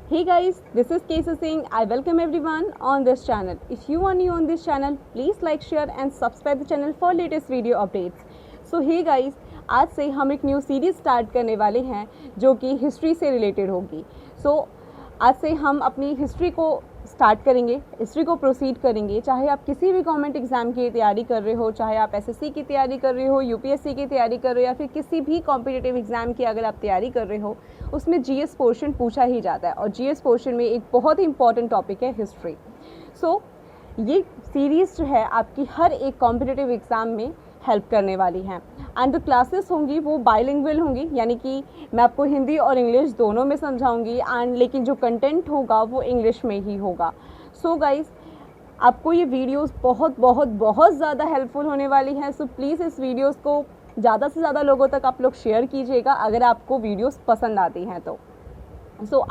Hey guys, this is Kesa Singh. I welcome everyone on this channel. If you are new on this channel, please like, share and subscribe the channel for latest video updates. So hey guys, आज से हम एक new series start करने वाले हैं जो कि history से रिलेटेड होगी. आज से हम अपनी हिस्ट्री को स्टार्ट करेंगे, हिस्ट्री को प्रोसीड करेंगे. चाहे आप किसी भी गवर्नमेंट एग्ज़ाम की तैयारी कर रहे हो, चाहे आप एसएससी की तैयारी कर रहे हो, यूपीएससी की तैयारी कर रहे हो या फिर किसी भी कॉम्पिटिटिव एग्ज़ाम की अगर आप तैयारी कर रहे हो, उसमें जीएस पोर्शन पूछा ही जाता है और जीएस पोर्शन में एक बहुत ही इंपॉर्टेंट टॉपिक है हिस्ट्री. ये सीरीज़ जो है आपकी हर एक कॉम्पिटिटिव एग्ज़ाम में हेल्प करने वाली हैं. एंड जो क्लासेस होंगी वो बाइलिंगुअल होंगी, यानी कि मैं आपको हिंदी और इंग्लिश दोनों में समझाऊंगी एंड लेकिन जो कंटेंट होगा वो इंग्लिश में ही होगा. गाइस, आपको ये वीडियोस बहुत ज़्यादा हेल्पफुल होने वाली हैं. प्लीज़ इस वीडियोस को ज़्यादा से ज़्यादा लोगों तक आप लोग शेयर कीजिएगा अगर आपको वीडियोस पसंद आती हैं तो.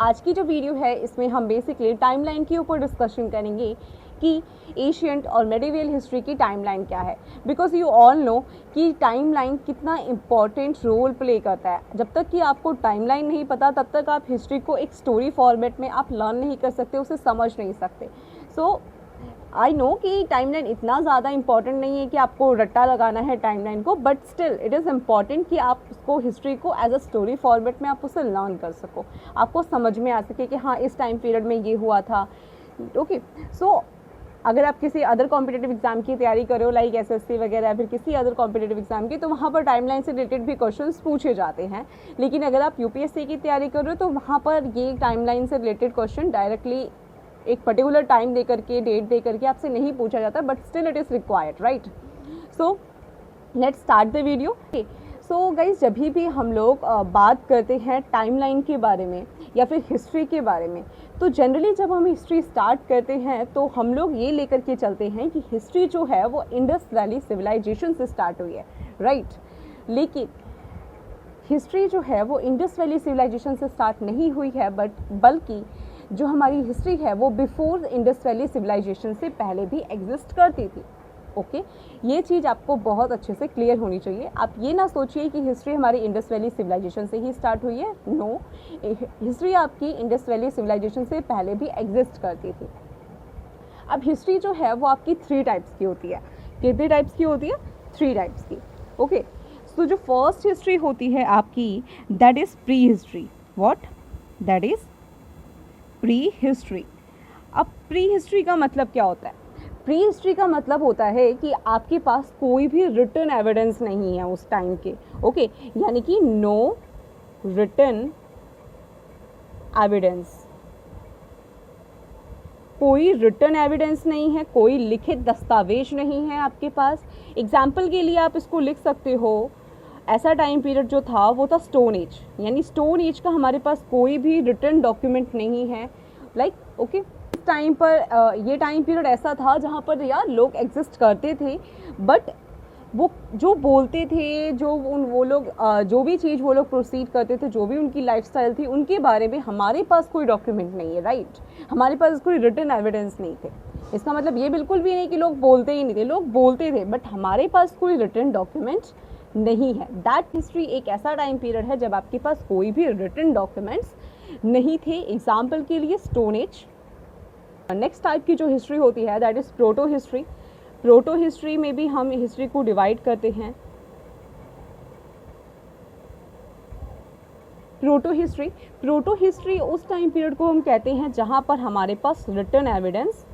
आज की जो वीडियो है इसमें हम बेसिकली टाइमलाइन के ऊपर डिस्कशन करेंगे कि एशियंट और मेडिवल हिस्ट्री की टाइमलाइन क्या है. बिकॉज यू ऑल नो कि टाइमलाइन कितना इम्पॉर्टेंट रोल प्ले करता है. जब तक कि आपको टाइमलाइन नहीं पता तब तक आप हिस्ट्री को एक स्टोरी फॉर्मेट में आप लर्न नहीं कर सकते, उसे समझ नहीं सकते. आई नो कि टाइमलाइन इतना ज़्यादा इंपॉर्टेंट नहीं है कि आपको रट्टा लगाना है टाइमलाइन को, but still it is important कि आप उसको हिस्ट्री को एज अ स्टोरी फॉर्मेट में आप उसे लर्न कर सको, आपको समझ में आ सके कि हाँ इस टाइम पीरियड में ये हुआ था. ओके, अगर आप किसी अदर कॉम्पिटिटिव एग्जाम की तैयारी कर रहे हो लाइक एसएससी वगैरह या फिर किसी अदर कॉम्पिटिटिव एग्जाम की, तो वहाँ पर टाइमलाइन से रिलेटेड भी क्वेश्चंस पूछे जाते हैं. लेकिन अगर आप यूपीएससी की तैयारी कर रहे हो तो वहाँ पर ये टाइमलाइन से रिलेटेड क्वेश्चन डायरेक्टली एक पर्टिकुलर टाइम दे करके, डेट दे करके आपसे नहीं पूछा जाता, but still it is required, right. Let's start the video. Guys, जब भी हम लोग बात करते हैं टाइमलाइन के बारे में या फिर हिस्ट्री के बारे में, तो जनरली जब हम हिस्ट्री स्टार्ट करते हैं तो हम लोग ये लेकर के चलते हैं कि हिस्ट्री जो है वो इंडस वैली सिविलाइजेशन से स्टार्ट हुई है, राइट. लेकिन हिस्ट्री जो है वो इंडस वैली सिविलाइजेशन से स्टार्ट नहीं हुई है, बल्कि जो हमारी हिस्ट्री है वो बिफोर इंडस वैली सिविलाइजेशन से पहले भी एग्जिस्ट करती थी. ओके, ये चीज़ आपको बहुत अच्छे से क्लियर होनी चाहिए. आप ये ना सोचिए कि हिस्ट्री हमारी इंडस वैली सिविलाइजेशन से ही स्टार्ट हुई है. नो, हिस्ट्री आपकी इंडस वैली सिविलाइजेशन से पहले भी एग्जिस्ट करती थी. अब हिस्ट्री जो है वो आपकी 3 टाइप्स की होती है. कितने टाइप्स की होती है? 3 टाइप्स की. ओके, जो फर्स्ट हिस्ट्री होती है आपकी, that is pre history. What? That is pre history. अब प्री हिस्ट्री का मतलब क्या होता है? प्री हिस्ट्री का मतलब होता है कि आपके पास कोई भी रिटन एविडेंस नहीं है उस टाइम के. ओके, यानी कि नो रिटन एविडेंस, कोई रिटन एविडेंस नहीं है, कोई लिखित दस्तावेज नहीं है आपके पास. एग्जाम्पल के लिए आप इसको लिख सकते हो, ऐसा टाइम पीरियड जो था वो था स्टोन एज. यानी स्टोन एज का हमारे पास कोई भी रिटन डॉक्यूमेंट नहीं है. ओके, टाइम पर ये टाइम पीरियड ऐसा था जहाँ पर यार लोग एग्जिस्ट करते थे, बट वो जो बोलते थे, वो लोग जो भी चीज़ वो लोग प्रोसीड करते थे, जो भी उनकी लाइफस्टाइल थी, उनके बारे में हमारे पास कोई डॉक्यूमेंट नहीं है, राइट. हमारे पास कोई रिटन एविडेंस नहीं थे. इसका मतलब ये बिल्कुल भी नहीं कि लोग बोलते ही नहीं थे, लोग बोलते थे बट हमारे पास कोई रिटन डॉक्यूमेंट नहीं है. दैट हिस्ट्री एक ऐसा टाइम पीरियड है जब आपके पास कोई भी रिटन डॉक्यूमेंट्स नहीं थे. एग्जाम्पल के लिए स्टोन एज. नेक्स्ट टाइप की जो हिस्ट्री होती है that is proto history. Proto history में भी हम हिस्ट्री को डिवाइड करते हैं. प्रोटो हिस्ट्री उस टाइम पीरियड को हम कहते हैं जहां पर हमारे पास रिटन एविडेंस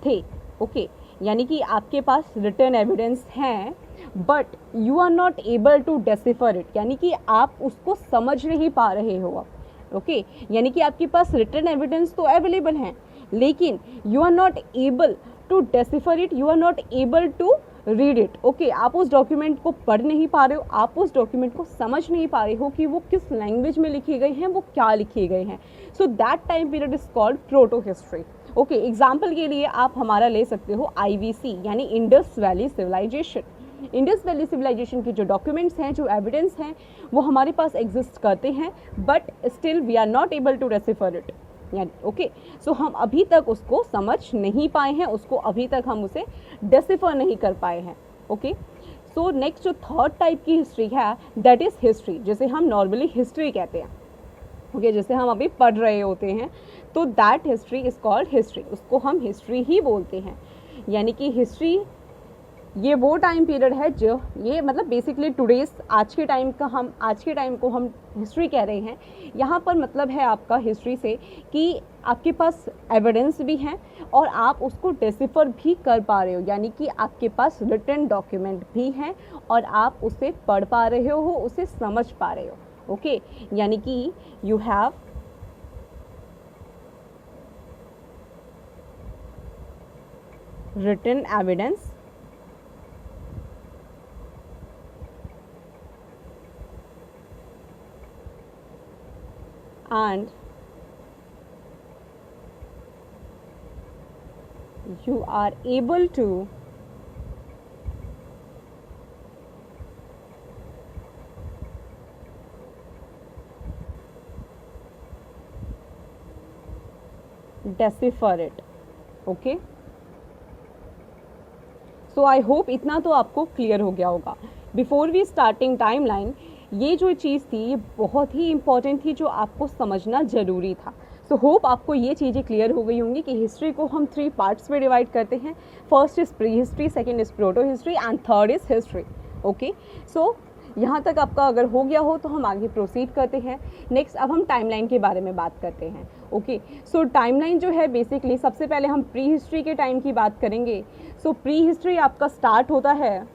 थे. ओके, यानी कि आपके पास रिटन एविडेंस हैं but you are not able to decipher it, यानी कि आप उसको समझ नहीं पा रहे हो. ओके, यानी कि आपके पास रिटन एविडेंस तो अवेलेबल हैं लेकिन you are not able to decipher it, you are not able to read it. Okay, आप उस डॉक्यूमेंट को पढ़ नहीं पा रहे हो, आप उस डॉक्यूमेंट को समझ नहीं पा रहे हो कि वो किस लैंग्वेज में लिखे गए हैं, वो क्या लिखे गए हैं. That time period is called proto history. Okay, example के लिए आप हमारा ले सकते हो IVC यानी Indus valley civilization. Indus valley civilization के जो डॉक्यूमेंट्स हैं, जो एविडेंस हैं, वो हमारे पास एग्जिस्ट करते हैं but still we are not able to decipher it. यानी ओके, हम अभी तक उसको समझ नहीं पाए हैं, उसको अभी तक हम उसे डेसिफर नहीं कर पाए हैं. ओके, नेक्स्ट जो थर्ड टाइप की हिस्ट्री है दैट इज़ हिस्ट्री, जिसे हम नॉर्मली हिस्ट्री कहते हैं. ओके, जैसे हम अभी पढ़ रहे होते हैं, तो that history is called history, उसको हम हिस्ट्री ही बोलते हैं। यानी कि हिस्ट्री ये वो टाइम पीरियड है जो ये मतलब बेसिकली टुडेज आज के टाइम को हम हिस्ट्री कह रहे हैं। यहाँ पर मतलब है आपका हिस्ट्री से कि आपके पास एविडेंस भी हैं और आप उसको डिसिफर भी कर पा रहे हो, यानी कि आपके पास रिटन डॉक्यूमेंट भी हैं और आप उसे पढ़ पा रहे हो, उसे समझ पा रहे हो। ओके, यानी कि you have written evidence and you are able to decipher it. Okay, so I hope इतना तो आपको क्लियर हो गया होगा। बिफोर वी स्टार्टिंग टाइमलाइन, ये जो चीज़ थी ये बहुत ही इंपॉर्टेंट थी जो आपको समझना ज़रूरी था। सो होप आपको ये चीज़ें क्लियर हो गई होंगी कि हिस्ट्री को हम 3 पार्ट्स में डिवाइड करते हैं। First is prehistory, second is proto history and third is history. Okay, so यहाँ तक आपका अगर हो गया हो तो हम आगे प्रोसीड करते हैं। नेक्स्ट अब हम टाइमलाइन के बारे में बात करते हैं। ओके, सो टाइमलाइन जो है बेसिकली सबसे पहले हम प्री हिस्ट्री के टाइम की बात करेंगे। सो प्री हिस्ट्री आपका स्टार्ट होता है,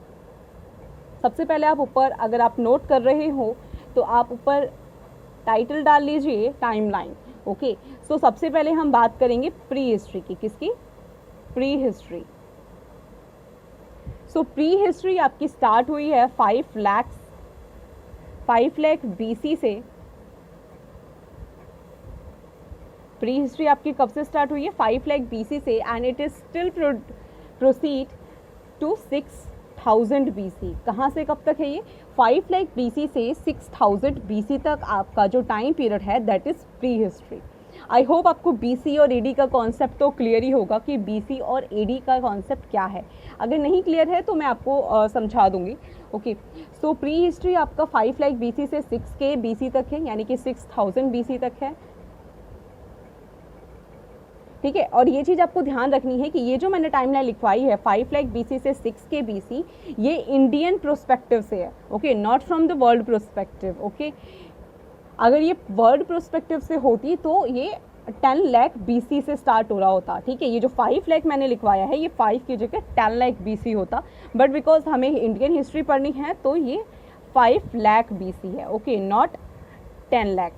सबसे पहले आप ऊपर अगर आप नोट कर रहे हो तो आप ऊपर टाइटल डाल लीजिए टाइमलाइन। ओके, सो सबसे पहले हम बात करेंगे प्री हिस्ट्री की। किसकी? Prehistory. So prehistory आपकी स्टार्ट हुई है 5 लाख BC से। प्री हिस्ट्री आपकी कब से स्टार्ट हुई है? 5 लाख BC से and it is still proceed to 6000 BC। कहाँ से कब तक है ये? 5 लाख BC से 6000 BC तक आपका जो टाइम पीरियड है that is pre history. I hope आपको BC और AD का कॉन्सेप्ट तो क्लियर ही होगा कि BC और AD का कॉन्सेप्ट क्या है। अगर नहीं क्लियर है तो मैं आपको समझा दूंगी। ओके, सो प्री हिस्ट्री आपका 5 लाख BC से 6K BC तक है, यानी कि 6000 BC तक है। ठीक है, और ये चीज़ आपको ध्यान रखनी है कि ये जो मैंने टाइमलाइन लिखवाई है 5 लाख BC से 6K BC, ये इंडियन प्रोस्पेक्टिव से है। Okay, not from the world prospective. Okay, अगर ये वर्ल्ड प्रोस्पेक्टिव से होती तो ये 10 लाख BC से स्टार्ट हो रहा होता। ठीक है, ये जो 5 लाख मैंने लिखवाया है ये 5 की जगह 10 लाख BC होता, बट बिकॉज हमें इंडियन हिस्ट्री पढ़नी है तो ये 5 लाख BC है। Okay, not 10 lakh.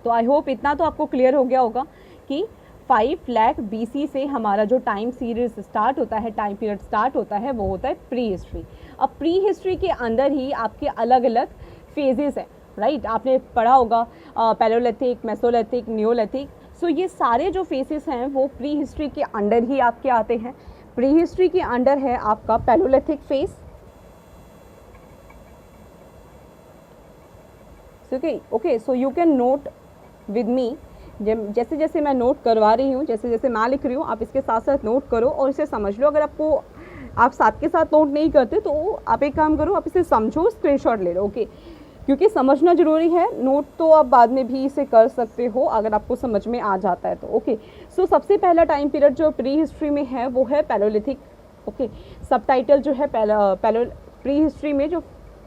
तो आई होप इतना तो आपको क्लियर हो गया होगा कि 5 लाख BC से हमारा जो टाइम सीरीज स्टार्ट होता है, टाइम पीरियड स्टार्ट होता है, वो होता है प्री हिस्ट्री। अब प्री हिस्ट्री के अंदर ही आपके अलग अलग फेजेस हैं, राइट? आपने पढ़ा होगा पैलोलिथिक, मेसोलिथिक, नियोलिथिक। सो ये सारे जो फेजेस हैं वो प्री हिस्ट्री के अंडर ही आपके आते हैं। प्री हिस्ट्री के अंडर है आपका palaeolithic phase. Okay, so you can note with me, जैसे जैसे मैं नोट करवा रही हूँ, जैसे जैसे मैं लिख रही हूँ, आप इसके साथ साथ नोट करो और इसे समझ लो। अगर आपको आप साथ के साथ नोट नहीं करते तो आप एक काम करो, आप इसे समझो, स्क्रीनशॉट ले लो। ओके, क्योंकि समझना ज़रूरी है। नोट तो आप बाद में भी इसे कर सकते हो अगर आपको समझ में आ जाता है तो। ओके, सो सबसे पहला टाइम पीरियड जो प्री हिस्ट्री में है वो है पैलोलिथिक। ओके, सब टाइटल जो है प्री हिस्ट्री में जो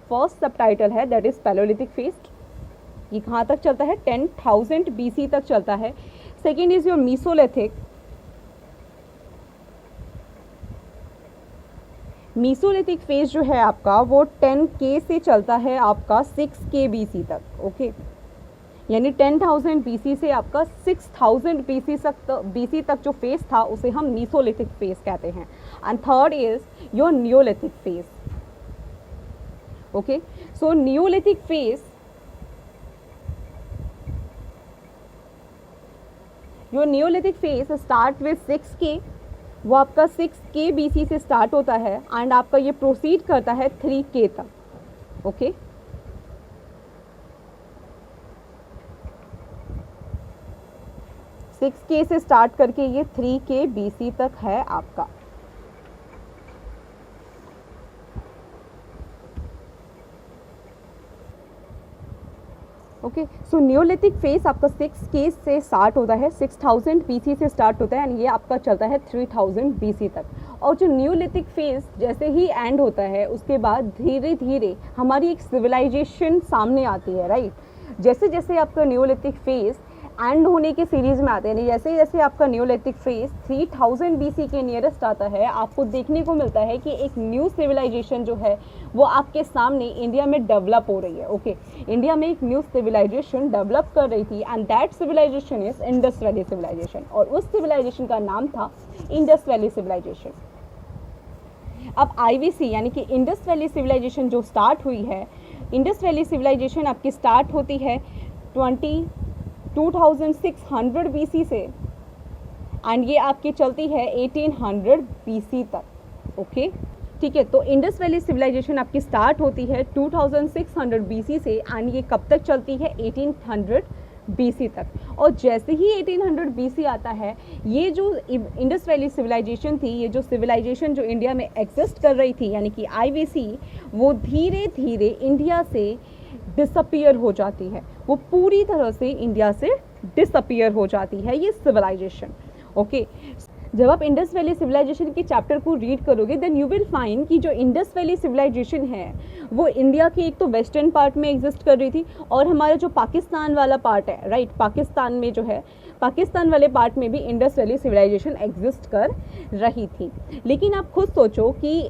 फर्स्ट सब टाइटल है दैट इज़ पैलोलिथिक फेज। ये कहाँ तक चलता है? 10,000 BC तक चलता है। Second is your Mesolithic. Mesolithic phase जो है आपका वो 10K से चलता है आपका 6K BC तक। ओके, यानी 10,000 BC से आपका 6000 BC तक जो फेज था उसे हम मीसोलिथिक फेज कहते हैं। And third is your Neolithic phase. Okay, so Neolithic phase, your Neolithic phase start with 6K, वो आपका 6K BC से स्टार्ट होता है एंड आपका ये प्रोसीड करता है 3K तक। ओके, सिक्स के से स्टार्ट करके ये 3K BC तक है आपका। ओके। सो न्योलिथिक फेज आपका 6K से स्टार्ट होता है, 6000 BC से स्टार्ट होता है एंड ये आपका चलता है 3000 BC तक। और जो न्योलिथिक फेज जैसे ही एंड होता है उसके बाद धीरे धीरे हमारी एक सिविलाइजेशन सामने आती है, राइट। जैसे जैसे आपका न्योलिथिक फेज एंड होने के सीरीज़ में आते हैं, जैसे जैसे आपका न्योलिथिक फेज 3000 BC के नियरेस्ट आता है, आपको देखने को मिलता है कि एक न्यू सिविलाइजेशन जो है वो आपके सामने इंडिया में डेवलप हो रही है। ओके, इंडिया में एक न्यू सिविलाइजेशन डेवलप कर रही थी and that civilization is Indus valley civilization, और उस सिविलाइजेशन का नाम था इंडस वैली सिविलाइजेशन। अब IVC यानी कि इंडस वैली सिविलाइजेशन जो स्टार्ट हुई है, इंडस वैली सिविलाइजेशन आपकी स्टार्ट होती है 2600 BC से एंड ये आपकी चलती है 1800 BC तक। ओके, ठीक है। तो इंडस वैली सिविलाइजेशन आपकी स्टार्ट होती है 2600 BC से एंड ये कब तक चलती है? 1800 BC तक। और जैसे ही 1800 BC आता है, ये जो इंडस वैली सिविलाइजेशन थी, ये जो सिविलाइजेशन जो इंडिया में एग्जिस्ट कर रही थी यानी कि IVC, वो धीरे धीरे इंडिया से डिसअपियर हो जाती है, वो पूरी तरह से इंडिया से डिसअपियर हो जाती है ये सिविलाइजेशन। ओके, जब आप इंडस वैली सिविलाइजेशन के चैप्टर को रीड करोगे देन यू विल फाइंड कि जो इंडस वैली सिविलाइजेशन है वो इंडिया के एक तो वेस्टर्न पार्ट में एग्जिस्ट कर रही थी और हमारा जो पाकिस्तान वाला पार्ट है, राइट, पाकिस्तान में जो है, पाकिस्तान वाले पार्ट में भी इंडस वैली सिविलाइजेशन एग्जिस्ट कर रही थी। लेकिन आप खुद सोचो कि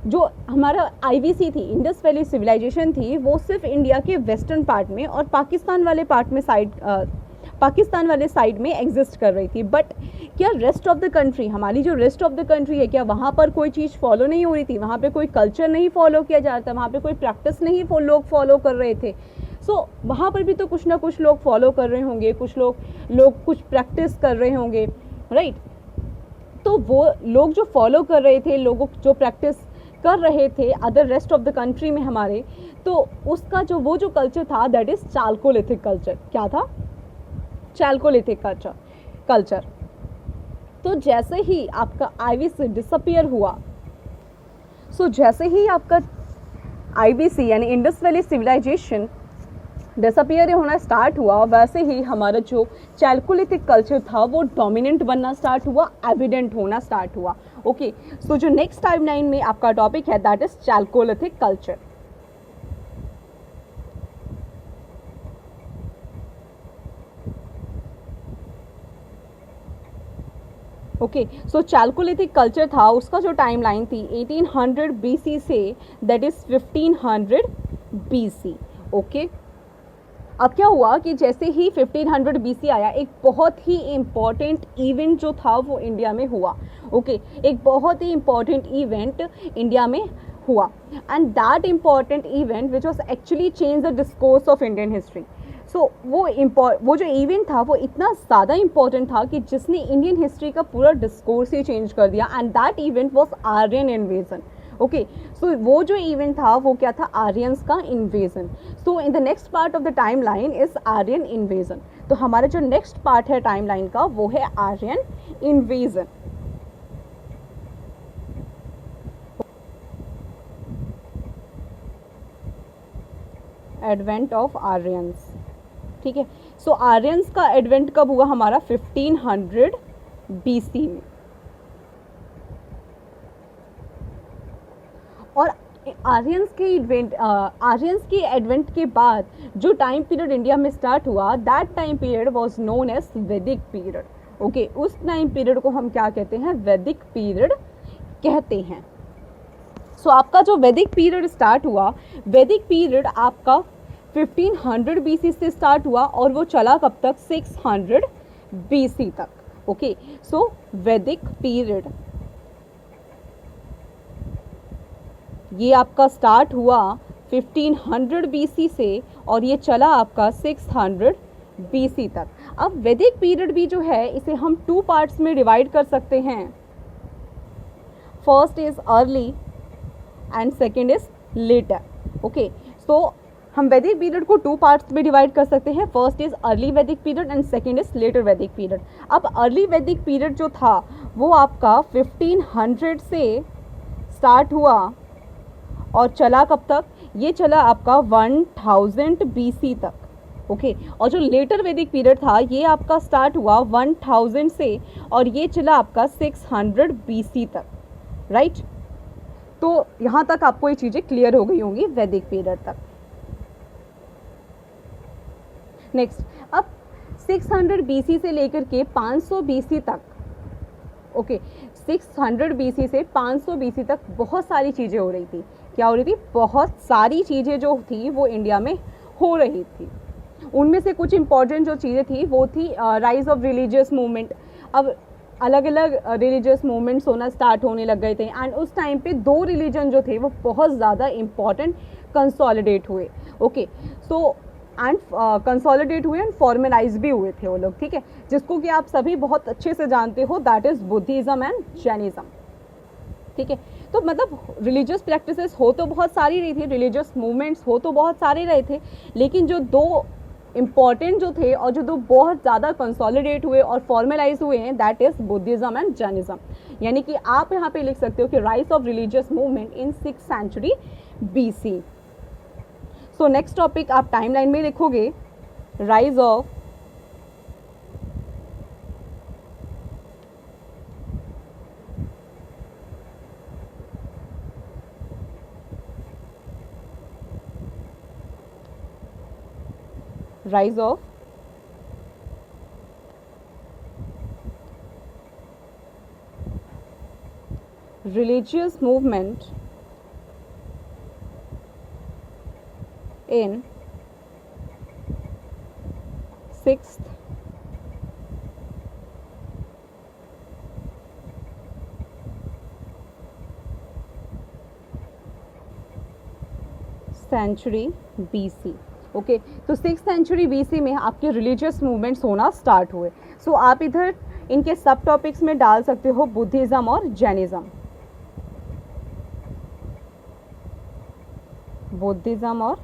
जो हमारा IVC थी, इंडस वैली सिविलाइजेशन थी, वो सिर्फ इंडिया के वेस्टर्न पार्ट में और पाकिस्तान वाले पार्ट में पाकिस्तान वाले साइड में एग्जिस्ट कर रही थी। बट क्या रेस्ट ऑफ द कंट्री, हमारी जो रेस्ट ऑफ द कंट्री है, क्या वहाँ पर कोई चीज़ फॉलो नहीं हो रही थी? वहाँ पे कोई कल्चर नहीं फॉलो किया जा रहा था? वहाँ पे कोई प्रैक्टिस नहीं लोग फॉलो कर रहे थे? वहाँ पर भी तो कुछ ना कुछ लोग फॉलो कर रहे होंगे, कुछ लोग कुछ प्रैक्टिस कर रहे होंगे, राइट। तो वो लोग जो फॉलो कर रहे थे, लोगों जो प्रैक्टिस कर रहे थे other rest of the country में हमारे, तो उसका जो वो जो कल्चर था दैट इज़ चाल्कोलिथिक कल्चर। क्या था? Chalcolithic culture. तो जैसे ही आपका IVC डिसअपियर हुआ, जैसे ही आपका IVC यानी इंडस वैली सिविलाइजेशन डिसअपियर होना स्टार्ट हुआ, वैसे ही हमारा जो चाल्कोलिथिक कल्चर था वो डोमिनेंट बनना स्टार्ट हुआ, एविडेंट होना स्टार्ट हुआ। ओके, जो नेक्स्ट टाइमलाइन में आपका टॉपिक है that is chalcolithic culture. Okay, chalcolithic culture था, उसका जो टाइमलाइन थी 1800 BC say that is 1500 BC। Okay, अब क्या हुआ कि जैसे ही 1500 BC आया, एक बहुत ही इम्पॉर्टेंट इवेंट जो था वो इंडिया में हुआ। ओके, एक बहुत ही इम्पॉर्टेंट इवेंट इंडिया में हुआ and that important event which was actually change the discourse of Indian history. वो जो इवेंट था वो इतना ज़्यादा इम्पॉर्टेंट था कि जिसने इंडियन हिस्ट्री का पूरा डिस्कोर्स ही चेंज कर दिया and that event was Aryan invasion. Okay, वो जो इवेंट था वो क्या था? आर्यंस का invasion. In the next part of the timeline is Aryan invasion. तो हमारा जो नेक्स्ट पार्ट है टाइम लाइन का वो है Aryan invasion. Advent of Aryans, ठीक है। आर्यंस का एडवेंट कब हुआ? हमारा 1500 BC में। और आर्यंस के एडवेंट के बाद जो टाइम पीरियड इंडिया में स्टार्ट हुआ that time period was known as Vedic period. Okay, उस टाइम पीरियड को हम क्या कहते हैं? वैदिक पीरियड कहते हैं। आपका जो वैदिक पीरियड स्टार्ट हुआ, वैदिक पीरियड आपका 1500 BC से स्टार्ट हुआ और वो चला कब तक? 600 BC तक। ओके, वैदिक पीरियड ये आपका स्टार्ट हुआ 1500 BC से और ये चला आपका 600 BC तक। अब वैदिक पीरियड भी जो है इसे हम 2 पार्ट्स में डिवाइड कर सकते हैं। First is early and second is later. Okay, हम वैदिक पीरियड को 2 पार्ट्स में डिवाइड कर सकते हैं। First is early Vedic period and second is later Vedic period. अब अर्ली वैदिक पीरियड जो था वो आपका 1500 से स्टार्ट हुआ और चला कब तक? ये चला आपका 1000 BC तक। ओके। और जो लेटर वैदिक पीरियड था ये आपका स्टार्ट हुआ 1000 से और ये चला आपका 600 BC तक, राइट। तो यहाँ तक आपको ये चीज़ें क्लियर हो गई होंगी वैदिक पीरियड तक। नेक्स्ट, अब 600 BC से लेकर के 500 BC तक, ओके, 600 BC से 500 BC तक बहुत सारी चीज़ें हो रही थी। क्या हो रही थी? बहुत सारी चीज़ें जो थी वो इंडिया में हो रही थी। उनमें से कुछ इंपॉर्टेंट जो चीज़ें थी वो थी राइज ऑफ रिलीजियस मूवमेंट। अब अलग अलग रिलीजियस मूवमेंट्स होना स्टार्ट होने लग गए थे एंड उस टाइम पे दो रिलीजन जो थे वो बहुत ज़्यादा इम्पॉर्टेंट कंसोलिडेट हुए, ओके। सो एंड कंसोलिडेट हुए एंड फॉर्मलाइज भी हुए थे वो लोग, ठीक है, जिसको कि आप सभी बहुत अच्छे से जानते हो, that is Buddhism and Jainism, ठीक है। तो मतलब रिलीजियस प्रैक्टिसेस हो तो बहुत सारी रही थी, रिलीजियस मूवमेंट्स हो तो बहुत सारे रहे थे, लेकिन जो दो इम्पॉर्टेंट जो थे और जो दो बहुत ज़्यादा कंसोलिडेट हुए और फॉर्मलाइज हुए हैं, that is Buddhism and Jainism. यानी कि आप यहाँ पे लिख सकते हो कि rise of religious movement in 6th century BC। So next topic आप टाइमलाइन में लिखोगे, rise of religious movement in 6th century BC, okay. तो 6th century BC में आपके रिलीजियस मूवमेंट्स होना स्टार्ट हुए। सो आप इधर इनके सब टॉपिक्स में डाल सकते हो बुद्धिज़्म और जैनिज़्म, बुद्धिज़्म और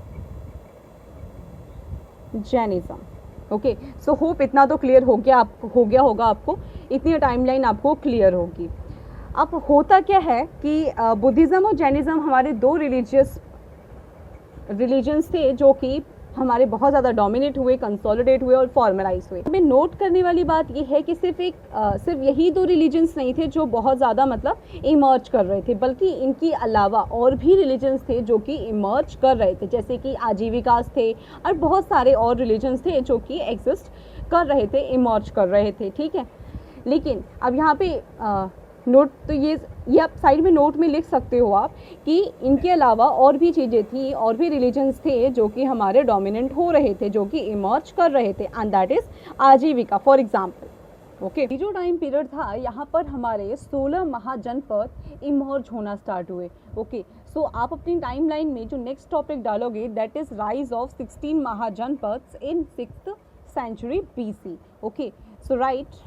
जैनिज़्म, ओके। सो होप इतना तो क्लियर हो गया होगा आपको, इतनी टाइमलाइन आपको क्लियर होगी। अब होता क्या है कि बुद्धिज़्म और जैनिज़्म हमारे दो रिलीजन्स थे जो कि हमारे बहुत ज़्यादा डोमिनेट हुए, कंसोलिडेट हुए और फॉर्मलाइज हुए। हमें नोट करने वाली बात ये है कि सिर्फ यही दो रिलीजन्स नहीं थे जो बहुत ज़्यादा मतलब इमर्ज कर रहे थे, बल्कि इनके अलावा और भी रिलीजन्स थे जो कि इमर्ज कर रहे थे, जैसे कि आजीविकास थे और बहुत सारे और रिलीजन्स थे जो कि एग्जिस्ट कर रहे थे, इमर्ज कर रहे थे, ठीक है। लेकिन अब यहाँ पे नोट तो ये आप साइड में नोट में लिख सकते हो आप कि इनके अलावा और भी चीज़ें थी, और भी रिलीजन्स थे जो कि हमारे डोमिनेंट हो रहे थे, जो कि इमर्ज कर रहे थे, and that is Ajivika for example, okay. जो टाइम पीरियड था यहाँ पर हमारे 16 महाजनपद इमर्ज होना स्टार्ट हुए, ओके। सो आप अपनी टाइमलाइन में जो नेक्स्ट टॉपिक डालोगे that is rise of 16 Mahajanapada in 6th century BC, okay. So right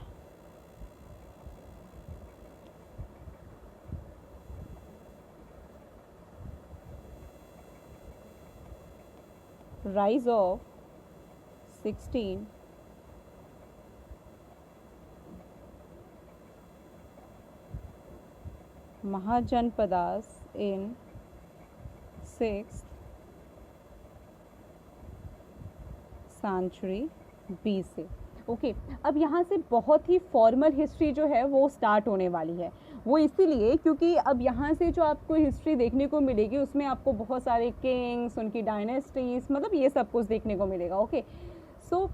rise of 16 Mahajanpadas in 6th century BC, okay. अब यहाँ से बहुत ही फॉर्मल हिस्ट्री जो है वो स्टार्ट होने वाली है, वो इसीलिए क्योंकि अब यहाँ से जो आपको हिस्ट्री देखने को मिलेगी उसमें आपको बहुत सारे किंग्स, उनकी डायनेस्टीज, मतलब ये सब कुछ देखने को मिलेगा, ओके। सो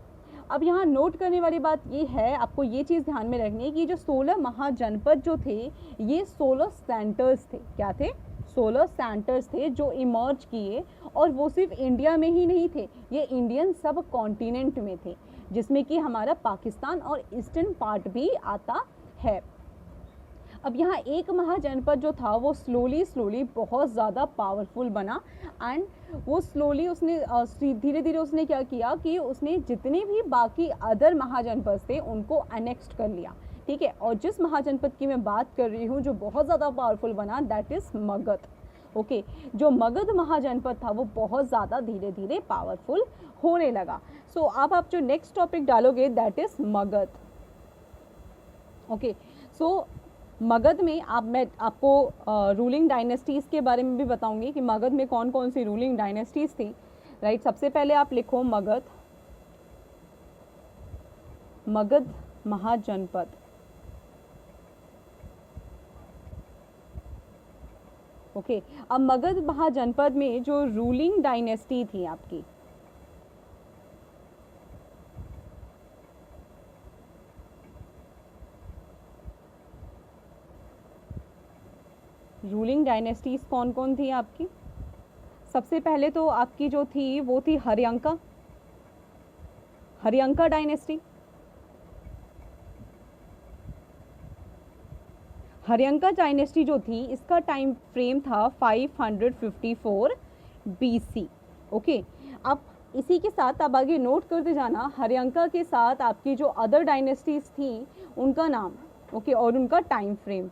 अब यहाँ नोट करने वाली बात ये है, आपको ये चीज़ ध्यान में रखनी है कि जो 16 महाजनपद जो थे ये 16 सेंटर्स थे। क्या थे? 16 सेंटर्स थे जो इमर्ज किए, और वो सिर्फ इंडिया में ही नहीं थे, ये इंडियन सब कॉन्टिनेंट में थे, जिसमें कि हमारा पाकिस्तान और ईस्टर्न पार्ट भी आता है। अब यहाँ एक महाजनपद जो था वो स्लोली बहुत ज़्यादा पावरफुल बना, एंड वो स्लोली उसने धीरे धीरे उसने क्या किया कि उसने जितने भी बाकी अदर महाजनपद थे उनको अनेक्स्ट कर लिया, ठीक है। और जिस महाजनपद की मैं बात कर रही हूँ जो बहुत ज़्यादा पावरफुल बना, दैट इज़ मगध, ओके। जो मगध महाजनपद था वो बहुत ज़्यादा धीरे धीरे पावरफुल होने लगा। सो अब आप जो नेक्स्ट टॉपिक डालोगे दैट इज़ मगध, ओके। सो मगध में मैं आपको रूलिंग डायनेस्टीज़ के बारे में भी बताऊंगी कि मगध में कौन कौन सी रूलिंग डायनेस्टीज़ थी, राइट। सबसे पहले आप लिखो मगध, मगध महाजनपद। ओके, अब मगध महाजनपद में जो रूलिंग डायनेस्टी थी आपकी, रूलिंग डायनेस्टीज कौन कौन थी आपकी? सबसे पहले तो आपकी जो थी वो थी हर्यंका, हर्यंका डायनेस्टी। हर्यंका डायनेस्टी जो थी इसका टाइम फ्रेम था 554 BC। ओके, अब इसी के साथ आप आगे नोट करते जाना, हर्यंका के साथ आपकी जो अदर डायनेस्टीज थी उनका नाम, ओके, और उनका टाइम फ्रेम।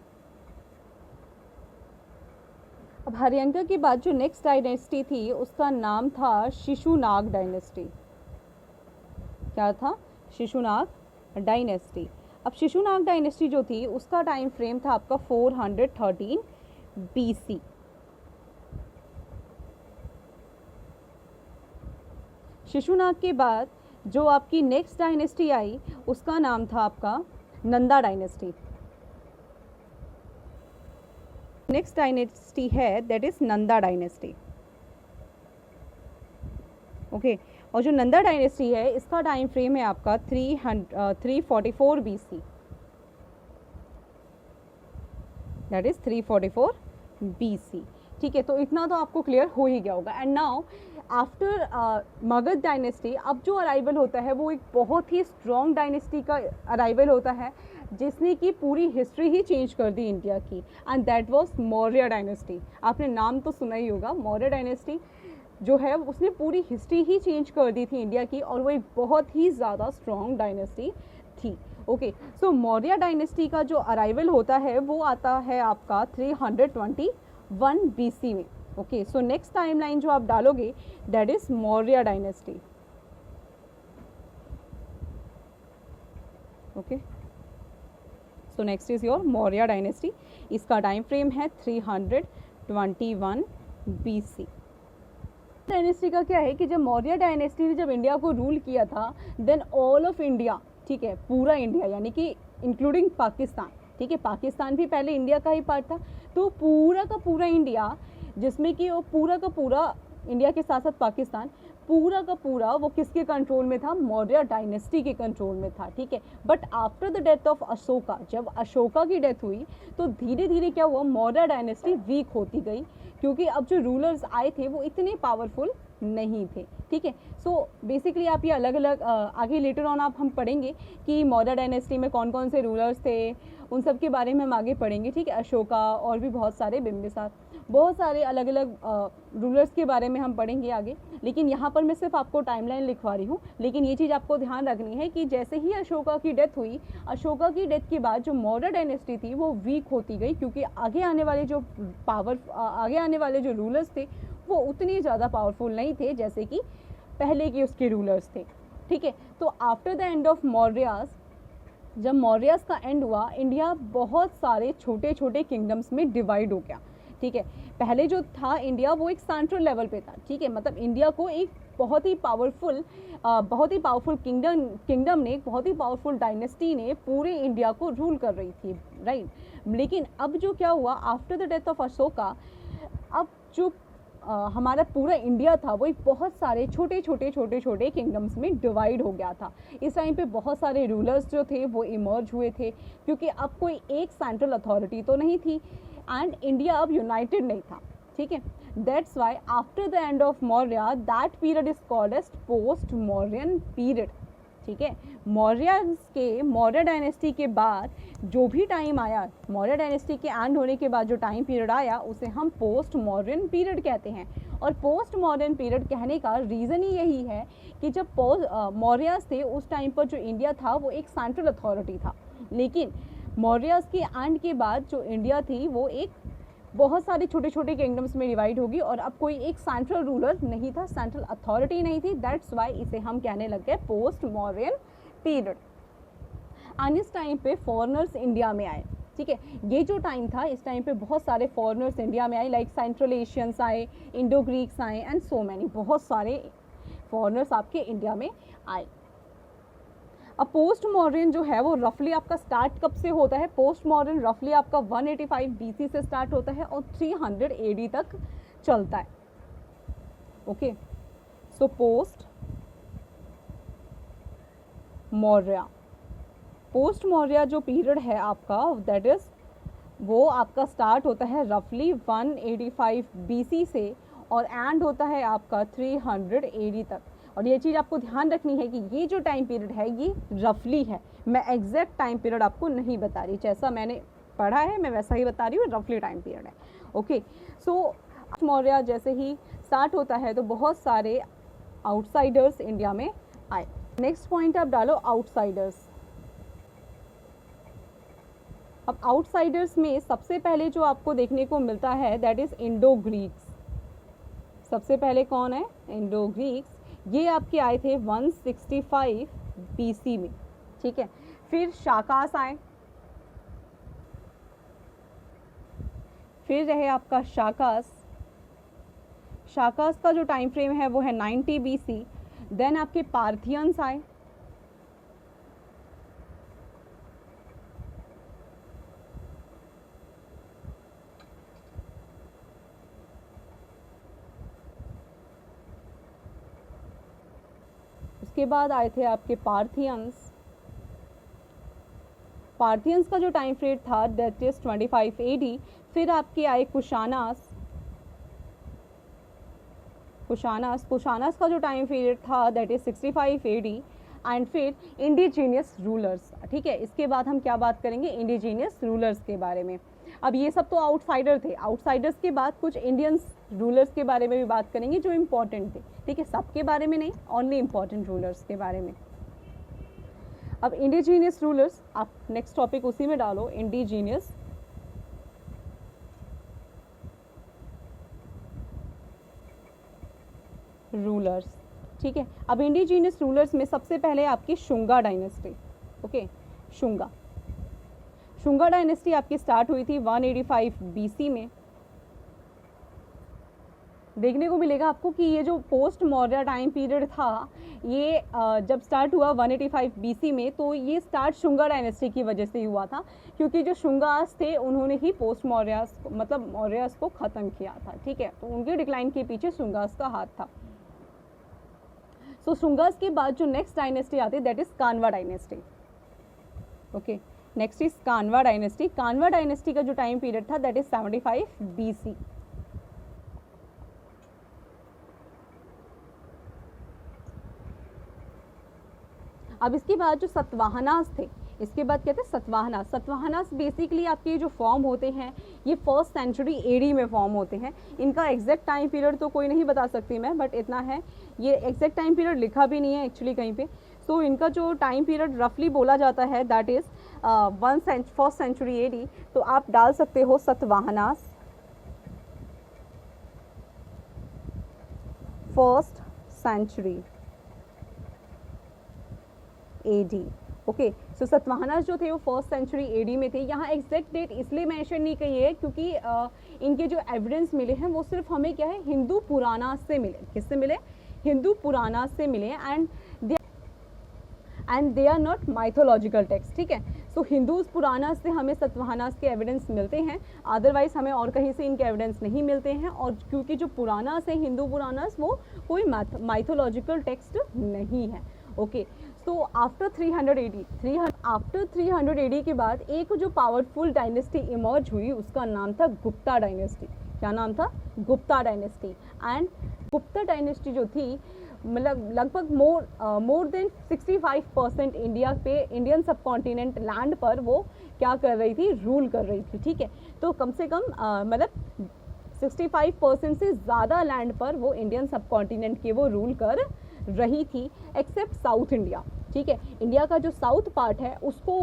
अब हर्यंका के बाद जो नेक्स्ट डायनेस्टी थी उसका नाम था शिशुनाग डायनेस्टी। क्या था? शिशुनाग डायनेस्टी। अब शिशुनाग डायनेस्टी जो थी उसका टाइम फ्रेम था आपका 413 BC। शिशुनाग के बाद जो आपकी नेक्स्ट डायनेस्टी आई उसका नाम था आपका नंदा डायनेस्टी। नेक्स्ट डायनेस्टी है that is Nanda dynasty. Okay, और जो नंदा डायनेस्टी है इसका टाइम फ्रेम है आपका 344 BC, दैट इज 344 BC। ठीक है, तो इतना तो आपको क्लियर हो ही गया होगा। And now after Magadh dynasty अब जो अराइवल होता है वो एक बहुत ही स्ट्रॉन्ग डायनेस्टी का अराइवल होता है जिसने की पूरी हिस्ट्री ही चेंज कर दी इंडिया की, and that was Maurya dynasty. आपने नाम तो सुना ही होगा, मौर्य डायनेस्टी जो है उसने पूरी हिस्ट्री ही चेंज कर दी थी इंडिया की, और वो एक बहुत ही ज़्यादा स्ट्रॉन्ग डायनेस्टी थी। ओके, सो मौर्य डायनेस्टी का जो अराइवल होता है वो आता है आपका 321 BC में। ओके, सो नेक्स्ट टाइमलाइन जो आप डालोगे that is Maurya dynasty. Okay, so next is your Maurya dynasty. इसका टाइम फ्रेम है 321 BC। डायनेस्टी का क्या है कि जब मौर्य डायनेस्टी ने जब इंडिया को रूल किया था देन ऑल ऑफ इंडिया, ठीक है, पूरा इंडिया यानी कि इंक्लूडिंग पाकिस्तान, ठीक है, पाकिस्तान भी पहले इंडिया का ही पार्ट था, तो पूरा का पूरा इंडिया जिसमें कि वो पूरा का पूरा इंडिया के साथ साथ पाकिस्तान पूरा का पूरा वो किसके कंट्रोल में था? मौर्य डायनेस्टी के कंट्रोल में था। ठीक है, but after the death of Ashoka, जब अशोका की डेथ हुई तो धीरे धीरे क्या हुआ, मौर्य डायनेस्टी वीक होती गई, क्योंकि अब जो रूलर्स आए थे वो इतने पावरफुल नहीं थे। ठीक है, सो बेसिकली आप ये अलग अलग आगे लेटर ऑन आप हम पढ़ेंगे कि मौर्य डायनेस्टी में कौन कौन से रूलर्स थे, उन सब के बारे में हम आगे पढ़ेंगे। ठीक है, अशोका और भी बहुत सारे, बिम्बिसार, बहुत सारे अलग अलग रूलर्स के बारे में हम पढ़ेंगे आगे, लेकिन यहाँ पर मैं सिर्फ आपको टाइमलाइन लिखवा रही हूँ। लेकिन ये चीज़ आपको ध्यान रखनी है कि जैसे ही अशोका की डेथ हुई, अशोका की डेथ के बाद जो मौर्य डायनेस्टी थी वो वीक होती गई, क्योंकि आगे आने वाले जो रूलर्स थे वो उतने ज़्यादा पावरफुल नहीं थे जैसे कि पहले के उसके रूलर्स थे। ठीक है, तो after the end of Mauryas, जब मौर्यास का एंड हुआ, इंडिया बहुत सारे छोटे छोटे किंगडम्स में डिवाइड हो गया। ठीक है, पहले जो था इंडिया वो एक सेंट्रल लेवल पे था। ठीक है, मतलब इंडिया को एक बहुत ही पावरफुल किंगडम ने, एक बहुत ही पावरफुल डायनेस्टी ने पूरे इंडिया को रूल कर रही थी, राइट। लेकिन अब जो क्या हुआ, after the death of Ashoka, अब जो हमारा पूरा इंडिया था वो एक बहुत सारे छोटे छोटे किंगडम्स में डिवाइड हो गया था। इस टाइम पे बहुत सारे रूलर्स जो थे वो इमर्ज हुए थे, क्योंकि अब कोई एक सेंट्रल अथॉरिटी तो नहीं थी एंड इंडिया अब यूनाइटेड नहीं था। ठीक है, that's why after the end of Maurya that period is called as post Mauryan period. ठीक है, मौर्य डायनेस्टी के बाद जो भी टाइम आया, मौर्य डायनेस्टी के एंड होने के बाद जो टाइम पीरियड आया उसे हम पोस्ट मौर्यन पीरियड कहते हैं। और पोस्ट मौर्यन पीरियड कहने का रीज़न ही यही है कि जब मौर्यास थे उस टाइम पर जो इंडिया था वो एक सेंट्रल अथॉरिटी था, लेकिन मौर्यास के एंड के बाद जो इंडिया थी वो एक बहुत सारे छोटे छोटे किंगडम्स में डिवाइड होगी, और अब कोई एक सेंट्रल रूलर नहीं था, सेंट्रल अथॉरिटी नहीं थी। दैट्स वाई इसे हम कहने लग गए पोस्ट मौर्यन पीरियड। एंड इस टाइम पे फॉरेनर्स इंडिया में आए। ठीक है, ये जो टाइम था इस टाइम पे बहुत सारे फॉरेनर्स इंडिया में आए, लाइक सेंट्रल एशियंस आए, इंडो ग्रीक्स आए एंड सो मैनी, बहुत सारे फॉरेनर्स आपके इंडिया में आए। अब पोस्ट मॉडर्न जो है वो रफली आपका स्टार्ट कब से होता है? पोस्ट मॉडर्न रफली आपका 185 BC से स्टार्ट होता है और 300 AD तक चलता है। ओके, सो पोस्ट मौर्य जो पीरियड है आपका दैट इज वो आपका स्टार्ट होता है रफली 185 BC से और एंड होता है आपका 300 AD तक। और ये चीज़ आपको ध्यान रखनी है कि ये जो टाइम पीरियड है ये रफली है, मैं एग्जैक्ट टाइम पीरियड आपको नहीं बता रही, जैसा मैंने पढ़ा है मैं वैसा ही बता रही हूँ, रफली टाइम पीरियड है। ओके, सो मौर्य जैसे ही स्टार्ट होता है तो बहुत सारे आउटसाइडर्स इंडिया में आए। नेक्स्ट पॉइंट आप डालो आउटसाइडर्स। अब आउटसाइडर्स में सबसे पहले जो आपको देखने को मिलता है दैट इज इंडो ग्रीक्स। सबसे पहले कौन है? Indo Greeks. ये आपके आए थे 165 BC में, ठीक है। फिर शाकास आए, फिर रहे आपका शाकास का जो टाइम फ्रेम है वो है 90 BC। देन आपके पार्थियंस आए, उसके बाद आए थे आपके पार्थियंस का जो टाइम फ्रेम था दैट इज 25 AD। फिर आपके आए कुशानास का जो टाइम पीरियड था दैट इज 65 AD। एंड फिर इंडिजीनियस रूलर्स, ठीक है। इसके बाद हम क्या बात करेंगे? इंडिजीनियस रूलर्स के बारे में। अब ये सब तो आउटसाइडर थे, आउटसाइडर्स के बाद कुछ इंडियंस रूलर्स के बारे में भी बात करेंगे जो इम्पोर्टेंट थे, ठीक है। सबके बारे में नहीं, ओनली इम्पोर्टेंट रूलर्स के बारे में। अब इंडिजीनियस रूलर्स, आप नेक्स्ट टॉपिक उसी में डालो, इंडिजीनियस रूलर्स, ठीक है। अब इंडिजीनियस रूलर्स में सबसे पहले आपकी Shunga dynasty. Okay, Shunga dynasty आपकी स्टार्ट हुई थी 185 BC में। देखने को मिलेगा आपको कि ये जो पोस्ट मौर्य टाइम पीरियड था ये जब स्टार्ट हुआ 185 BC में, तो ये स्टार्ट शुंगा डायनेस्टी की वजह से हुआ था, क्योंकि जो शुंगास थे उन्होंने ही पोस्ट मौर्यास मतलब मौर्यास को ख़त्म किया था, ठीक है। तो उनके डिक्लाइन के पीछे शुंगास का हाथ था। सो शुंगास के बाद जो नेक्स्ट डायनेस्टी आती है that is Kanva dynasty. Okay, next is Kanva dynasty. Kanva dynasty का जो टाइम पीरियड था दैट इज 75 BC। अब इसके बाद जो सतवाहनास थे, इसके बाद कहते हैं सतवाहनास बेसिकली आपके जो फॉर्म होते हैं ये 1st सेंचुरी AD में फॉर्म होते हैं। इनका एग्जैक्ट टाइम पीरियड तो कोई नहीं बता सकती मैं, बट इतना है ये एग्जैक्ट टाइम पीरियड लिखा भी नहीं है एक्चुअली कहीं पे। सो इनका जो टाइम पीरियड रफली बोला जाता है that is 1st century AD। तो आप डाल सकते हो Satavahanas 1st century AD। Okay, सो सतवाहनास जो थे वो 1st सेंचुरी AD में थे। यहाँ एग्जैक्ट डेट इसलिए मेंशन नहीं की है क्योंकि इनके जो एविडेंस मिले हैं वो सिर्फ हमें क्या है हिंदू पुराना से मिले। किससे मिले? हिंदू पुराना से मिले। And they are not mythological text, ठीक है। सो हिंदूज पुराना से हमें सतवाहनास के एविडेंस मिलते हैं, अदरवाइज हमें और कहीं से इनके एविडेंस नहीं मिलते हैं। और क्योंकि जो पुरानास है हिंदू पुरानास वो कोई माइथोलॉजिकल टेक्स्ट नहीं है। ओके, सो आफ्टर 300 AD के बाद एक जो पावरफुल डायनेस्टी इमर्ज हुई उसका नाम था गुप्ता डायनेस्टी। क्या नाम था? Gupta dynasty. And Gupta dynasty जो थी मतलब लगभग मोर देन 65% इंडिया पे इंडियन सब कॉन्टिनेंट लैंड पर वो क्या कर रही थी? रूल कर रही थी, ठीक है। तो कम से कम मतलब 65% से ज़्यादा लैंड पर वो इंडियन सब कॉन्टिनेंट के वो रूल कर रही थी, एक्सेप्ट साउथ इंडिया, ठीक है। इंडिया का जो साउथ पार्ट है उसको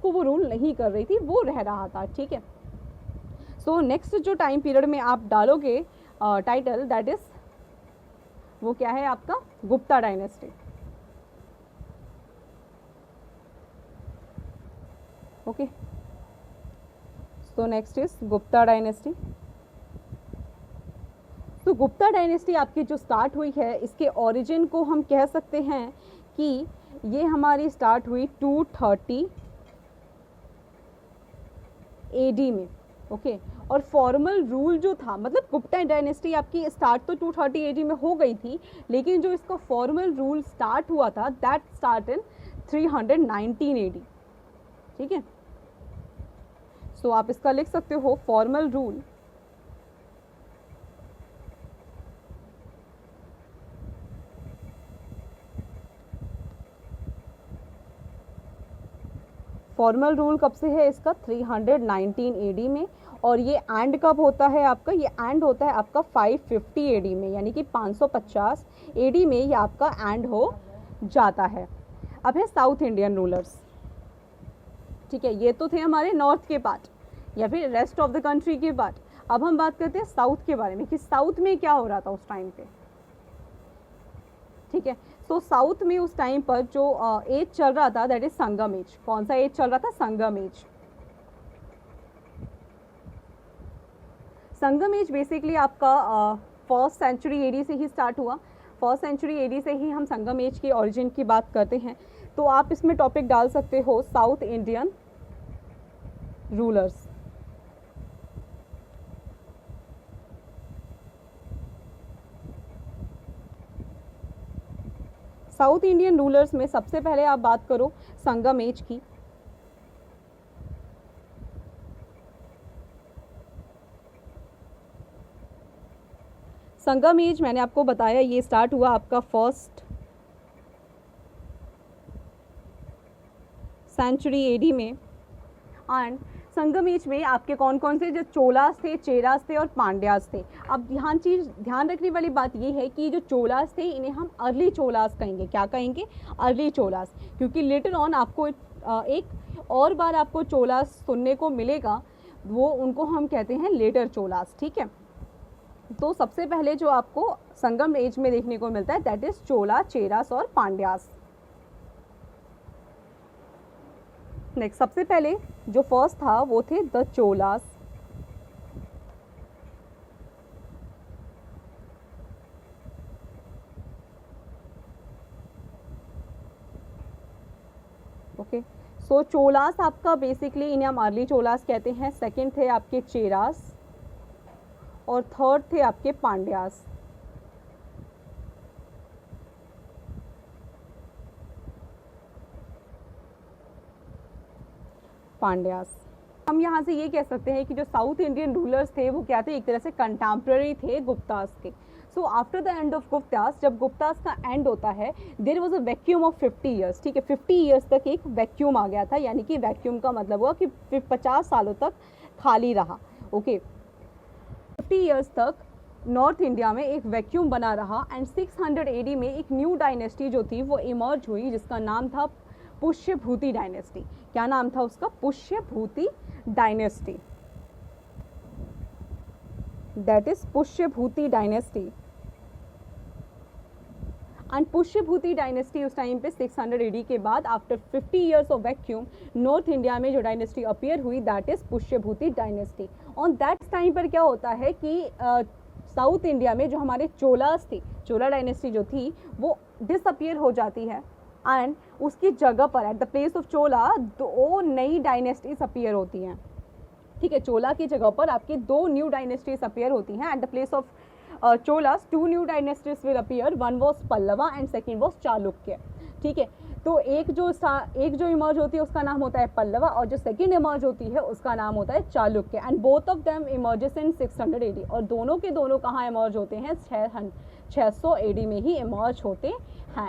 वो रूल नहीं कर रही थी, वो रह रहा था, ठीक है। सो नेक्स्ट जो टाइम पीरियड में आप डालोगे टाइटल दैट इज वो क्या है आपका? Gupta dynasty. Okay, so next is Gupta dynasty. तो गुप्ता डायनेस्टी आपकी जो स्टार्ट हुई है इसके ओरिजिन को हम कह सकते हैं कि ये हमारी स्टार्ट हुई 230 AD में। ओके, और फॉर्मल रूल जो था, मतलब गुप्ता डायनेस्टी आपकी स्टार्ट तो 230 AD में हो गई थी, लेकिन जो इसका फॉर्मल रूल स्टार्ट हुआ था दैट स्टार्ट इन 319 AD। ठीक है, सो आप इसका लिख सकते हो फॉर्मल रूल फॉर्मल रूल कब से है इसका, 319 AD में। और ये एंड कब होता है आपका, ये एंड होता है आपका 550 AD में, यानी कि 550 AD में ये आपका एंड हो जाता है। अब है साउथ इंडियन रूलर्स। ठीक है, ये तो थे हमारे नॉर्थ के पार्ट या फिर रेस्ट ऑफ द कंट्री के पार्ट। अब हम बात करते हैं साउथ के बारे में कि साउथ में क्या हो रहा था उस टाइम पे। ठीक है, सो साउथ में उस टाइम पर जो एज चल रहा था दैट इज संगम एज। कौन सा एज चल रहा था, संगम एज। संगम एज बेसिकली आपका फर्स्ट सेंचुरी एडी से ही स्टार्ट हुआ। फर्स्ट सेंचुरी एडी से ही हम संगम एज के ओरिजिन की बात करते हैं। तो आप इसमें टॉपिक डाल सकते हो south Indian rulers. South Indian rulers में सबसे पहले आप बात करो संगम एज की। संगम एज मैंने आपको बताया ये स्टार्ट हुआ आपका फर्स्ट सेंचुरी एडी में। एंड संगम एज में आपके कौन कौन से, जो चोलास थे, चेरास थे और पांड्यास थे। अब ध्यान रखने वाली बात ये है कि जो चोलास थे इन्हें हम अर्ली चोलास कहेंगे। क्या कहेंगे, अर्ली चोलास, क्योंकि लेटर ऑन आपको एक और बार आपको चोलास सुनने को मिलेगा, वो उनको हम कहते हैं लेटर चोलास। ठीक है, तो सबसे पहले जो आपको संगम एज में देखने को मिलता है दैट इज चोला, चेरास और पांड्यास। नेक्स्ट, सबसे पहले जो फर्स्ट था वो थे द चोलास। ओके, सो चोलास आपका बेसिकली इन्हें हम अर्ली चोलास कहते हैं। सेकंड थे आपके चेरास और थर्ड थे आपके पांड्यास। हम यहाँ से ये कह सकते हैं कि जो साउथ इंडियन रूलर्स थे वो क्या थे, एक तरह से कंटेम्प्रेरी थे गुप्तास के। So after the end of Guptas, जब गुप्तास का एंड होता है there was a vacuum of 50 years. ठीक है, 50 ईयर्स तक एक वैक्यूम आ गया था, यानी कि वैक्यूम का मतलब हुआ कि 50 सालों तक खाली रहा। ओके, 50 ईयर्स तक नॉर्थ इंडिया में एक वैक्यूम बना रहा। एंड 600 AD में एक न्यू डायनेस्टी जो थी वो इमर्ज हुई, जिसका नाम था पुष्यभूति डायनेस्टी। क्या नाम था उसका, Pushyabhuti dynasty. That is Pushyabhuti dynasty. And Pushyabhuti dynasty उस टाइम पे 600 AD के बाद after 50 years of vacuum north India में जो डायनेस्टी अपीयर हुई that is Pushyabhuti dynasty. On that time पर क्या होता है कि साउथ इंडिया में जो हमारे चोलास थी, चोला डायनेस्टी जो थी वो डिसअपियर हो जाती है। एंड उसकी जगह पर एट द प्लेस ऑफ चोला दो नई डायनेस्टीज अपीयर होती हैं। ठीक है, चोला की जगह पर आपकी दो न्यू डायनेस्टीज अपीयर होती हैं। Eight the place of Cholas 2 new dynasties will appear, one was Pallava and second was Chalukya. ठीक है, तो एक जो इमर्ज होती है उसका नाम होता है पल्लवा और जो सेकेंड इमर्ज होती है उसका नाम होता है Chalukya. And both of them emerges in 600 AD, और दोनों के दोनों कहाँ इमर्ज होते हैं, 600 AD में ही इमर्ज होते हैं।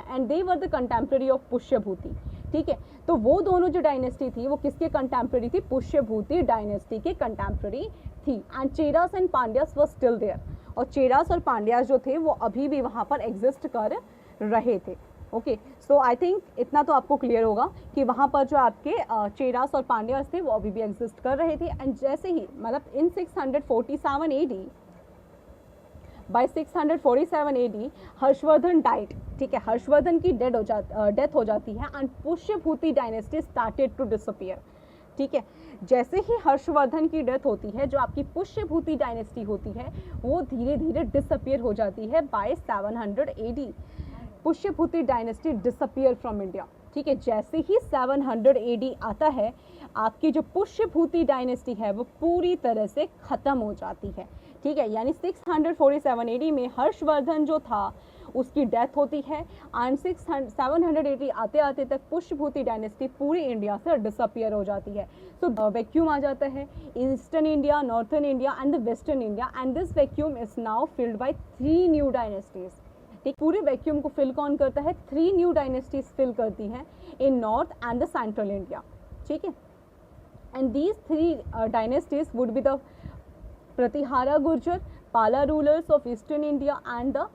And they were the contemporary of Pushyabhuti. ठीक है, तो वो दोनों जो डायनेस्टी थी वो किसके कंटेम्प्रेरी थी, पुष्यभूति डायनेस्टी के कंटेम्प्रेरी थी। And Cheras and Pandyas were still there, और चेरास और पांड्यास जो थे वो अभी भी वहाँ पर एग्जिस्ट कर रहे थे। ओके, सो आई थिंक इतना तो आपको क्लियर होगा कि वहाँ पर जो आपके चेरास और पांड्यास थे वो अभी भी एग्जिस्ट कर रहे थे। एंड जैसे ही मतलब in 647 AD, by 647 AD Harshavardhan died. ठीक है, हर्षवर्धन की डेथ हो जाती है and Pushyabhuti dynasty started to disappear. ठीक है, जैसे ही हर्षवर्धन की डेथ होती है जो आपकी पुष्यभूति डायनेस्टी होती है वो धीरे धीरे डिसअपियर हो जाती है by 700 AD। Pushyabhuti dynasty disappear from India. ठीक है, जैसे ही 700 एडी आता है आपकी जो पुष्यभूति डायनेस्टी है वो पूरी तरह से ख़त्म हो जाती है। ठीक है, यानी 647 एडी में हर्षवर्धन जो था उसकी डेथ होती है एंड 780 आते आते तक पुष्यभूति डायनेस्टी पूरी इंडिया से डिसअपियर हो जाती है। सो वैक्यूम आ जाता है eastern India, northern India and the western India, and this vacuum is now filled by 3 new dynasties. ठीक, पूरे वैक्यूम को फिल कौन करता है? 3 न्यू डायनेस्टीज फिल करती हैं in north and the central India. ठीक है, and these 3 dynasties would be the Pratihara Gurjar, Pala rulers of eastern India and the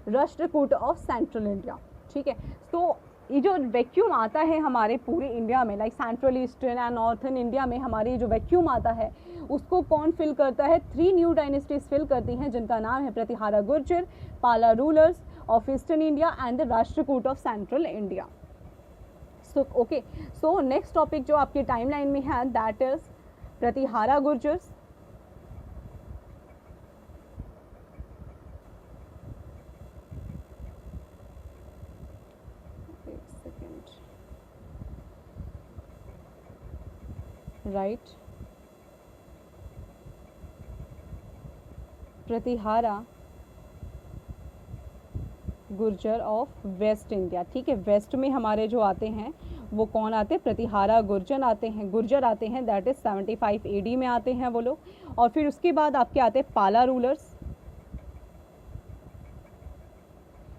Rashtrakuta of central India. ठीक है, तो ये जो वैक्यूम आता है हमारे पूरे इंडिया में, like central eastern and northern India में हमारे जो वैक्यूम आता है उसको कौन फिल करता है? 3 न्यू डायनेस्टीज फिल करती हैं जिनका नाम है Pratihara Gurjar, Pala rulers of eastern India and the Rashtrakuta of central India. So okay, so next topic जो आपके टाइमलाइन में है that is Pratihara Gurjars. Right, Pratihara Gurjar of west India. ठीक है, वेस्ट में हमारे जो आते हैं वो कौन आते हैं? प्रतिहारा गुर्जर आते हैं दैट इज 75 एडी में आते हैं वो लोग। और फिर उसके बाद आपके आते हैं पाला रूलर्स,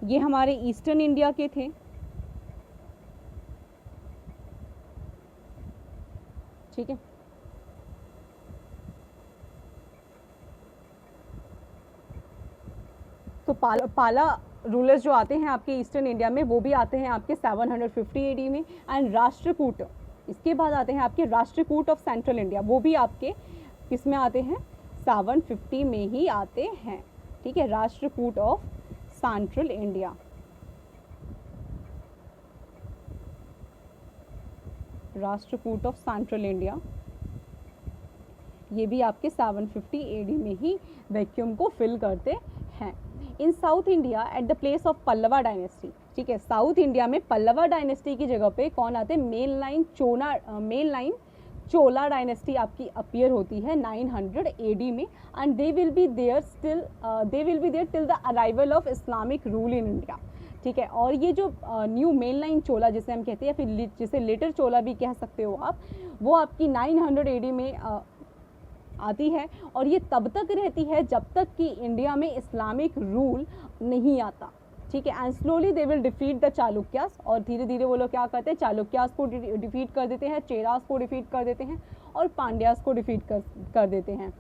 ये हमारे ईस्टर्न इंडिया के थे। ठीक है, तो पाला रूलर्स जो आते हैं आपके ईस्टर्न इंडिया में वो भी आते हैं आपके 750 एडी में। एंड राष्ट्रकूट, इसके बाद आते हैं आपके राष्ट्रकूट ऑफ सेंट्रल इंडिया, वो भी आपके किस में आते हैं? 750 में ही आते हैं। ठीक है, Rashtrakuta of central India, Rashtrakuta of central India, ये भी आपके 750 एडी में ही वैक्यूम को फिल करते हैं। In south India at the place of Pallava dynasty. ठीक है, साउथ इंडिया में पल्लवा डायनेस्टी की जगह पे कौन आते हैं? मेन लाइन चोला डायनेस्टी आपकी अपीयर होती है 900 एडी में, and they will be there till the arrival of Islamic rule in India. ठीक है, और ये जो न्यू मेन लाइन चोला जिसे हम कहते हैं, या फिर जिसे लेटर चोला भी कह सकते हो आप, वो आपकी 900 एडी में आती है, और ये तब तक रहती है जब तक कि इंडिया में इस्लामिक रूल नहीं आता। ठीक है, and slowly they will defeat the Chalukyas, और धीरे धीरे वो लोग क्या करते हैं? चालुक्यास को डिफीट कर देते हैं, चेरास को डिफीट कर देते हैं, और पांड्यास को डिफीट कर देते हैं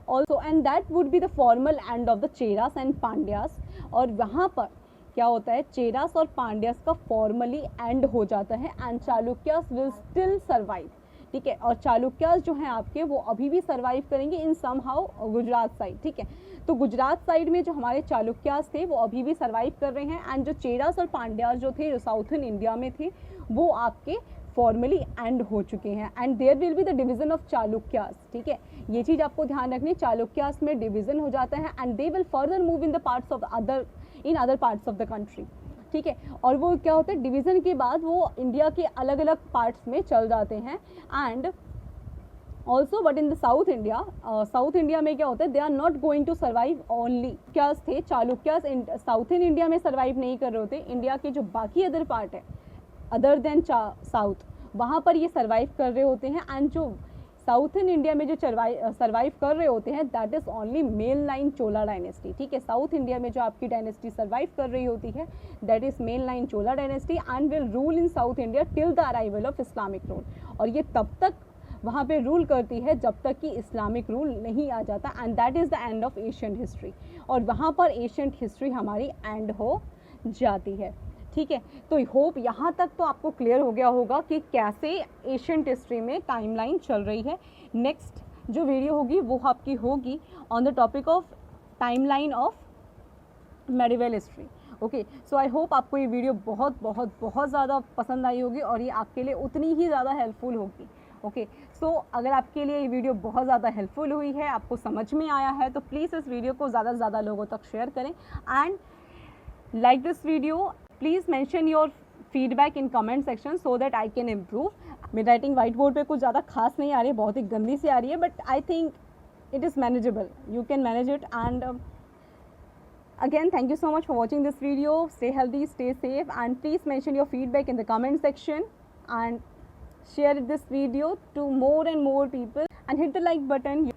also, and that would be the formal end of the Cheras and Pandyas. और वहाँ पर क्या होता है? चेरास और पांड्यास का फॉर्मली एंड हो जाता है, and Chalukyas will still survive. ठीक है, और चालुक्यास जो हैं आपके वो अभी भी सर्वाइव करेंगे इन समहाउ गुजरात साइड। ठीक है, तो गुजरात साइड में जो हमारे चालुक्यास थे वो अभी भी सर्वाइव कर रहे हैं, एंड जो चेरास और पांड्यास जो थे, जो साउथर्न इंडिया में थे, वो आपके फॉर्मली एंड हो चुके हैं, and there will be the division of Chalukyas. ठीक है, ये चीज़ आपको ध्यान रखनी, चालुक्यास में डिवीजन हो जाता है, and they will further move in the parts of other parts of the country. ठीक है, और वो क्या होता है? डिवीज़न के बाद वो इंडिया के अलग अलग पार्ट्स में चल जाते हैं। And also but in the south India में क्या होता है? They are not going to survive only. क्या थे चालुक्यास साउथर्न इंडिया में सर्वाइव नहीं कर रहे होते, इंडिया के जो बाकी अदर पार्ट है अदर देन साउथ, वहाँ पर ये सर्वाइव कर रहे होते हैं, एंड जो साउथर्न इंडिया में जो सर्वाइव कर रहे होते हैं that is only main line Chola dynasty. ठीक है, साउथ इंडिया में जो आपकी डायनेस्टी सर्वाइव कर रही होती है that is main line Chola dynasty, and will rule in south India till the arrival of Islamic rule. और ये तब तक वहाँ पे रूल करती है जब तक कि इस्लामिक रूल नहीं आ जाता, and that is the end of Asian history. और वहाँ पर एशियन हिस्ट्री हमारी एंड हो जाती है। ठीक है, तो होप यहाँ तक तो आपको क्लियर हो गया होगा कि कैसे एशियंट हिस्ट्री में टाइमलाइन चल रही है। नेक्स्ट जो वीडियो होगी वो आपकी होगी on the topic of timeline of medieval history. Okay, so I hope आपको ये वीडियो बहुत बहुत बहुत ज़्यादा पसंद आई होगी और ये आपके लिए उतनी ही ज़्यादा हेल्पफुल होगी। ओके, सो अगर आपके लिए ये वीडियो बहुत ज़्यादा हेल्पफुल हुई है, आपको समझ में आया है, तो प्लीज़ इस वीडियो को ज़्यादा से ज़्यादा लोगों तक शेयर करें, and like this video. Please mention your feedback in comment section so that I can improve. मेरी राइटिंग वाइट बोर्ड पे कुछ ज़्यादा खास नहीं आ रही है, बहुत ही गंदी सी आ रही है, but I think it is manageable. You can manage it. And again, thank you so much for watching this video. Stay healthy, stay safe, and please mention your feedback in the comment section and share this video to more and more people and hit the like button.